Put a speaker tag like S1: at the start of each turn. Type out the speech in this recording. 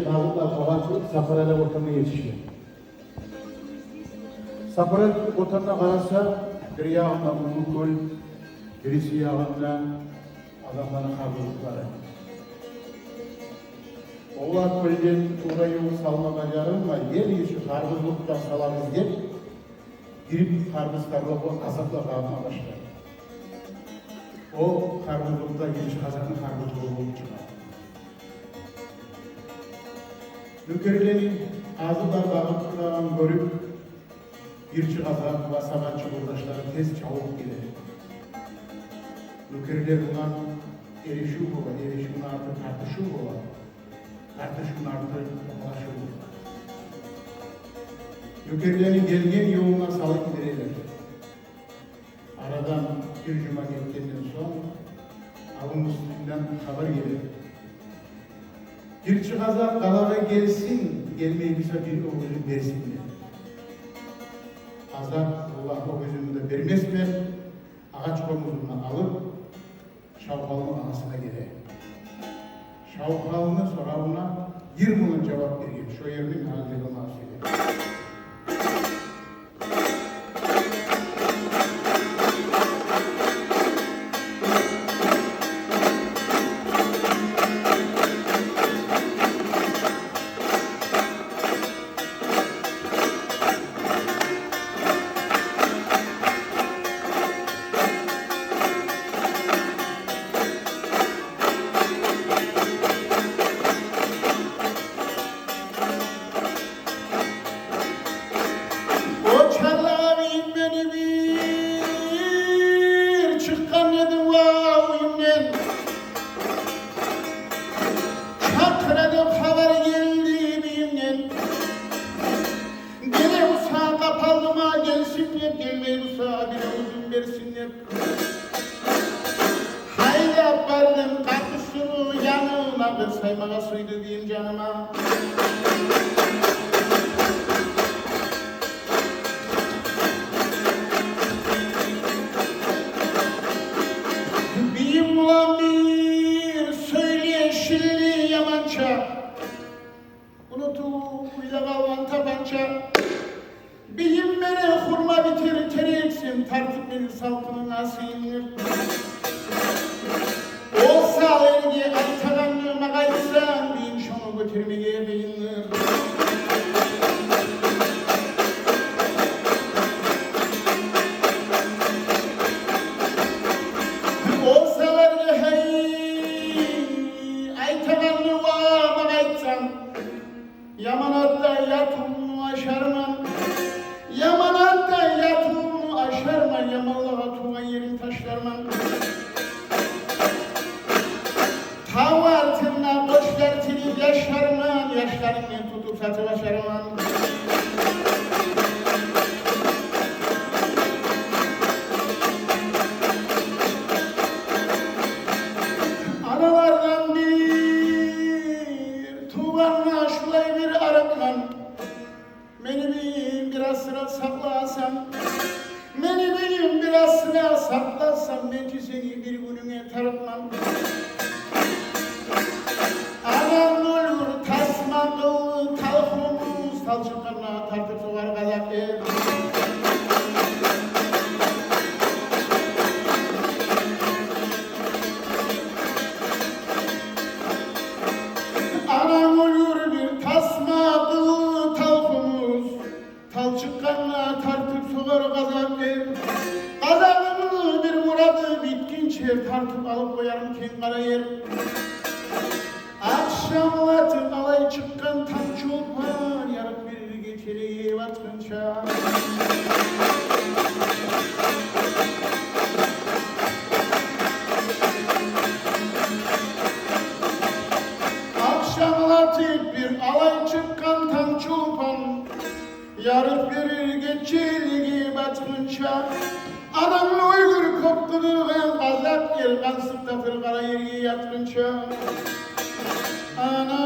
S1: Kazıklar Kavakçılık Saparele ortamına yetişiyor. Saparele ortamına kararsa bir yağında Umukul, birisi yağında adamların karbuzlukları. Oğlan köyden orayı salmama yarınma, yer yüzü karbuzluktan salarız diye girip karbuzlarla bu kasapla kalma başlar. O karbuzlukta genç kazanın karbuzluğu olup çıkar. Nükerilerin ağzılar bağırtılan görüp bir çıkazak ve sabancı kurdaşları tez çabuk gelir. Nükeriler bundan erişu bula, erişun artı tartışu bula, tartışun artı ulaşu bula. Nükerilerin gelgen yoluna salıp giderler. Aradan bir cuma geçtikten son avın üstünden haber gelir. Bir çıkazak kalaya gelsin, gelmeymişse bir oğlu versinler. Azap Allah o gözünde vermezken ağaç komuzunu alıp Şavkal'ın anasına gider. Şavkal'ını sorarına 20 yıl cevap verir. Şu yerinin halinde mahsulü. Haydi yapardım kapısını yanıma, saymaya suydu diyeyim canıma. Biyim ulan bir söyleye şilli yamança, unutup uyla kalan tabanca. Biyim beni hurma bitir tereksin, tartıp beni saltının asıyındır. Olsa ergi aytaranlığıma kaysan, biyim şunu götürmeye beyindir. Olsa ergi aytaranlığıma kaysan, yamanatta yatımı aşarman. Yamanatta yatımı aşarman, yamanlığa tuğan yerim taşlarman. Tavar tırnağı boşver tiri yaşarman, yaşlarını tutup satılaşarman. Analardan bir tuğanla şulay bir aratman. Beni biraz sıra saklasan, beni biraz sıra saklasan, belki seni bir gününe tartmam. Anam olur tasmalı talhumuz, talçıklarına tartıp soğar kazak der. Anam olur bir tasmalı talhumuz, talçıklarına tartıp soğar kazak der. Kazağımı bir muradı bitkince tartıp alıp koyarım ken kara yer. Akşamlatı alay çıkkan tam çolpan, yarık bir geçeli vatkınça. Akşamlatı bir alay çıkkan tam çolpan, yarık bir geçeli vatkınça. Adamın uygur koptuğu kazak yer, kan sıktatır kara yergi yatkınça. Ana